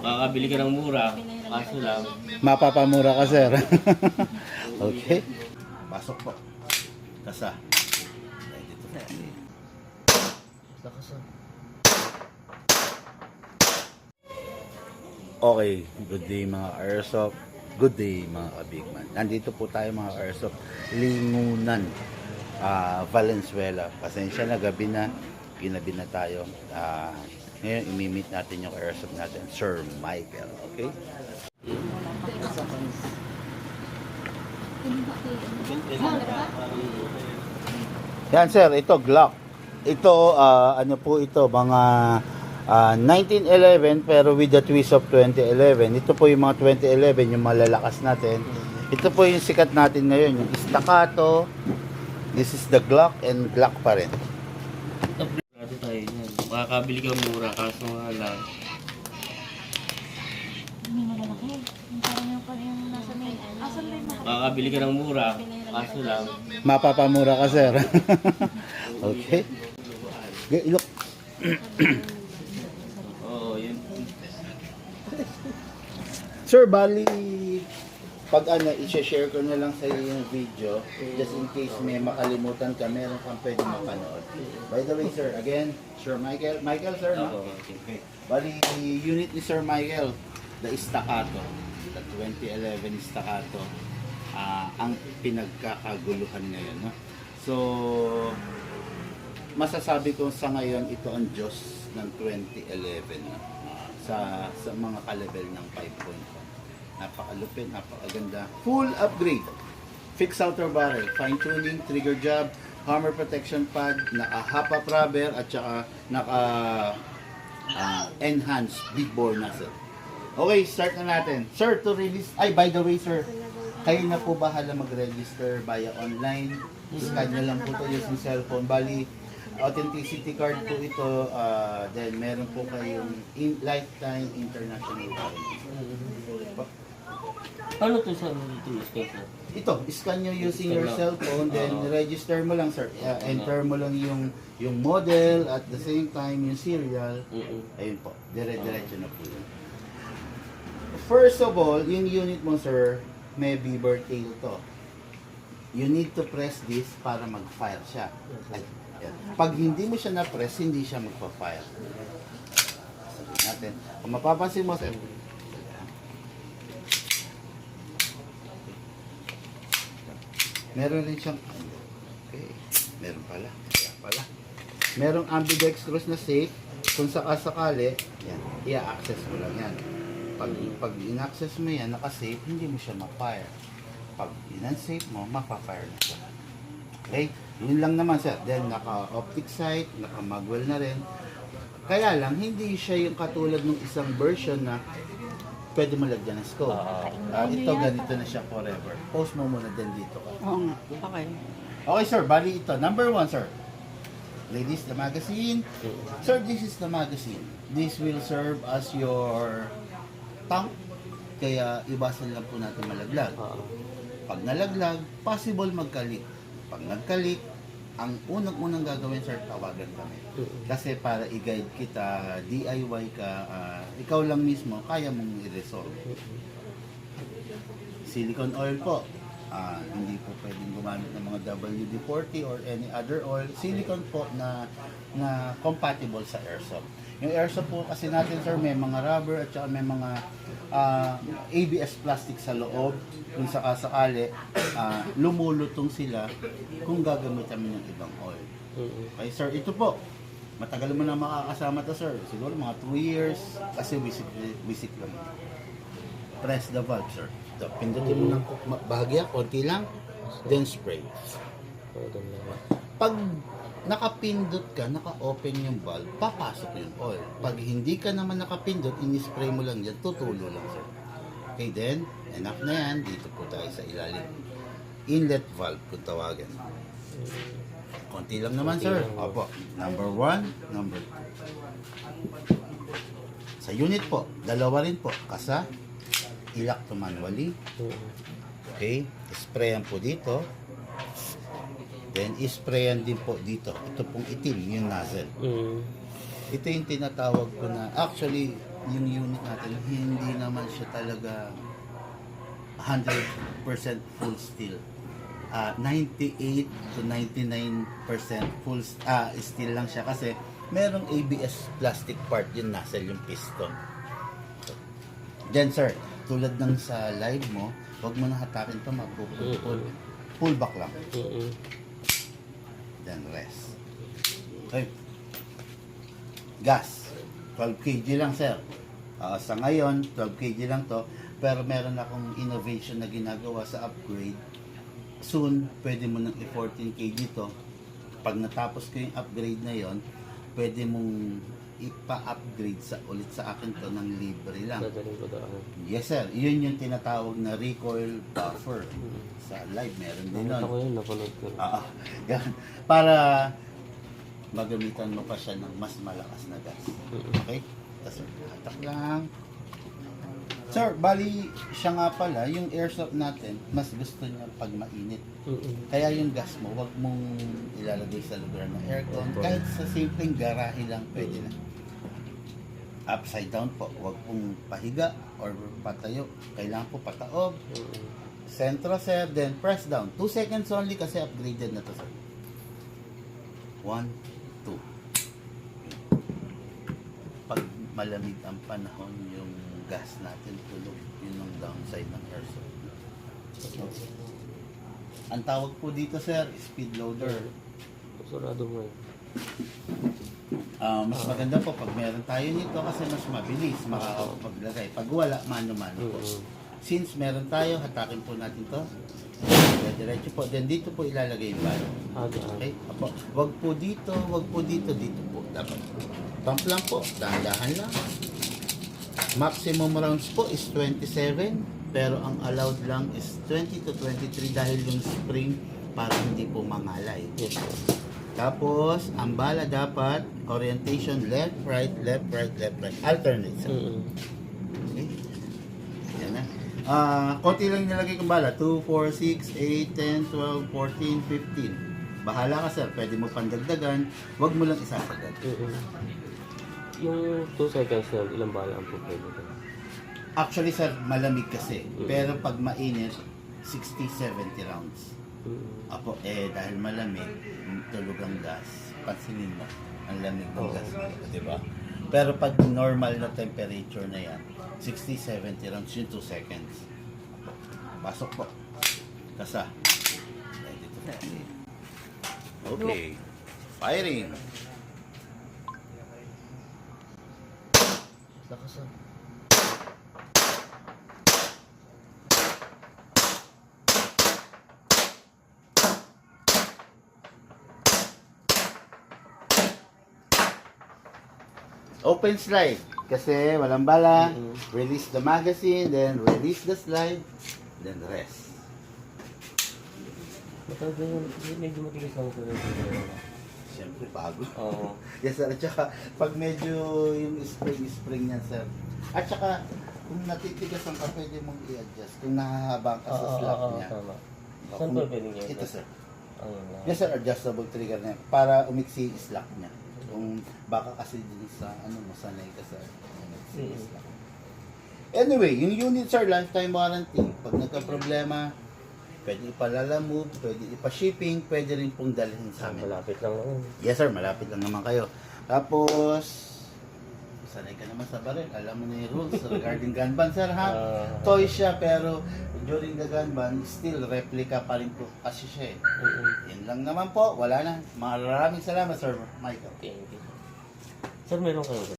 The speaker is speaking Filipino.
Makakabili ka ng mura, kaso lang. Mapapamura ka, sir. Okay. Pasok po. Kasa. Dito po. Okay, good day mga Airsoft. Good day mga kabigman. Nandito po tayo mga Airsoft. Lingunan, Valenzuela. Pasensya na, gabi na. Ginabi na tayo. Ngayon, imimit natin yung Airsoft natin, Sir Michael. Okay? Yan sir, ito Glock. Ito, ano po ito, mga 1911 pero with the twist of 2011. Ito po yung mga 2011, yung malalakas natin. Ito po yung sikat natin ngayon, yung staccato. This is the Glock and Glock pa rin. Dati tayo yan. Makakabili ka mura, kaso nga lang. May malalaki. Yung parang yung nasa may... Asan ba yung Makakabili ka ng mura, kaso lang. Mapapamura ka sir. Okay. Look. Oo, yun. Sir, bali, pag i-share ko na lang sa iyo yung video, just in case may makalimutan ka, meron kang pwede mapanood. By the way, sir, again, Sir Michael. Michael, sir, no? Okay. Bali, unit ni Sir Michael, the staccato, the 2011 staccato, ang pinagkakaguluhan ngayon, no? So, masasabi ko sa ngayon, ito ang Diyos ng 2011, no? Sa mga ka-level ng 5.1. Napakalupit, napakaganda. Full upgrade. Fixed outer barrel, fine tuning, trigger job, hammer protection pad, naka-hop-up rubber at saka naka-enhanced big bore nozzle. Okay, start na natin. Sir, to release, by the way sir, kayo na po bahala mag-register via online. Scan nyo lang po ito using cellphone. Bali, authenticity card po ito, then meron po kayong lifetime international warranty. Ano to sa dito isketa? Ito, scan nyo using your cellphone, then register mo lang sir. Enter mo lang yung model at the same time yung serial. Ayun po, dire-diretso na po yun. First of all, yung unit mo sir, may beaver tail to. You need to press this para mag-fire siya. Ay, yan. Pag hindi mo siya na-press, hindi siya magpa-fire. Sabihin natin. Kung mapapansin mo sir, meron rin siyang, okay, meron pala, merong ambidextrous na safe, kung sakasakali, yan, i-access mo lang yan. Pag in-access mo yan, naka-safe, hindi mo siya ma-fire. Pag in-unsafe mo, mapa-fire na siya. Okay, yun lang naman sir. Then, naka-optic sight, naka-magwell na rin. Kaya lang, hindi siya yung katulad ng isang version na pwede mo lagyan ng scope. Ito, ganito na siya forever. Post mo muna din dito ka. Oo nga. Okay. Okay sir, bali ito. Number 1 sir. Ladies, the magazine. Sir, this is the magazine. This will serve as your tank. Kaya iwasan lang po natin malaglag. Pag nalaglag, possible magkalik. Pag nagkalik, ang unang-unang gagawin sir, tawagan kami. Kasi para i-guide kita, DIY ka, ikaw lang mismo, kaya mong i-resolve. Silicone oil po. Hindi po pwedeng gumamit ng mga WD-40 or any other oil. Silicone po na compatible sa airsoft. Yung airsoft po kasi natin sir, may mga rubber at saka may mga ABS plastic sa loob. Kung sakasakali, lumulutong sila kung gagamitan mo ng ibang oil. Okay sir, ito po. Matagal mo na makakasama to sir. Siguro mga 2 years kasi wisik lang. Press the valve sir. Ito, pindutin mo ng bahagya, konti lang, then spray. Pag nakapindot ka, naka-open yung valve, papasok yung oil. Pag hindi ka naman nakapindot, ini-spray mo lang yan, tutulo lang sir. Okay, then, enough na yan. Dito po tayo sa ilalim. Inlet valve kung tawagan. Konti lang naman sir. Opo. Number 1, number 2. Sa unit po, dalawa rin po. Kasa, ilak to manually. Okay, sprayan po dito. Then, isprayan din po dito. Ito pong itim, yung nozzle. Ito yung tinatawag ko na, actually, yung unit natin, naman siya talaga 100% full steel. 98 to 99% full steel lang siya kasi merong ABS plastic part yun nasa yung piston. Then sir, tulad ng sa live mo, wag mo na hatakin to, mapupul. Pull back lang. Then rest. Okay. Gas. 12 kg lang sir. Sa ngayon, 12 kg lang to. Pero meron akong innovation na ginagawa sa upgrade. Soon, pwede mo nang i-14 kg to. Pag natapos ko yung upgrade na yon, pwede mong ipa-upgrade ulit sa akin to ng libre lang. Dadaling ko daan. Yes sir, yun yung tinatawag na recoil buffer. Sa live, meron din Nakita nun. ko yun, napanood ko. Yan. Para magamitan mo pa siya ng mas malakas na gas. Okay? Tapos hatak lang. Sir, bali siya nga pala, yung airsoft natin, mas gusto niya pag mainit. Kaya yung gas mo, wag mong ilalagay sa lugar ng aircon. Kahit sa simpleng garahe lang, pwede na. Upside down po, wag pong pahiga or patayo. Kailangan po pataob. Centro sir, then press down. 2 seconds only kasi upgraded na to sir. 1, 2. Pag malamig ang panahon, yung gas natin tulog. Yun ang downside ng airsoft. Ang tawag po dito sir, speed loader. Sarado mo eh. Mas maganda po pag meron tayo nito kasi mas mabilis makakapaglagay. Pag wala, mano-mano po. Since meron tayo, hatakin po natin to. Diretso po. Then dito po ilalagay yung balo. Okay? Apo. Wag po dito, dito po. Dapat. Pump lang po. Dahan-dahan lang. Maximum rounds po is 27. Pero ang allowed lang is 20 to 23 dahil yung spring para hindi po mangalay. Yes, sir. Tapos, ang bala dapat, orientation left, right, left, right, left, right. Alternate. Sir. Okay? Yan na. Konti lang nilagay kong bala. 2, 4, 6, 8, 10, 12, 14, 15. Bahala ka sir. Pwede mo pandagdagan. Huwag mo lang isasagad. Yung 2 seconds na, ilang bala ang pwede ko? Actually sir, malamig kasi. Pero pag mainit, 60-70 rounds. Apo, dahil malamig, tulog ang gas. Pansinin mo, ang lamig ng gas. Diba? Pero pag normal na temperature na yan, 60-70 rounds yung 2 seconds. Pasok po. Kasa. Ready to fire. Okay. Firing. Lakas ah. Open slide. Kasi walang bala. Release the magazine, then release the slide, then rest. Matawag yun, medyo matigas lang ito. Siyempre, bago. Oo. Yes, sir. At saka, pag medyo yung spring niyan, sir. At saka, kung natitigas ang ka, pwede mong i-adjust. Kung nahahabang ka sa slap niya. Tama. Saan ba pwede niya? Ito, sir. Ayun. Yes, sir. Adjustable trigger na yan. Para umiksi yung slap niya. Kung baka kasi din sa, masanay ka sa umiksi yung slap. Anyway, yung unit, sir, lifetime warranty. Pag nagka-problema, pwede ipalalamove, pwede ipa-shipping, pwede rin pong dalhin sa amin. Malapit lang naman. Yes sir, malapit lang naman kayo. Tapos, sanay ka naman sa baril. Alam mo na yung rules regarding gun ban, sir, ha? Toy siya, pero during the gun ban, still replica pa rin po kasi siya eh. Yan lang naman po, wala na. Maraming salamat, Sir Michael. Thank you. Sir, meron kayo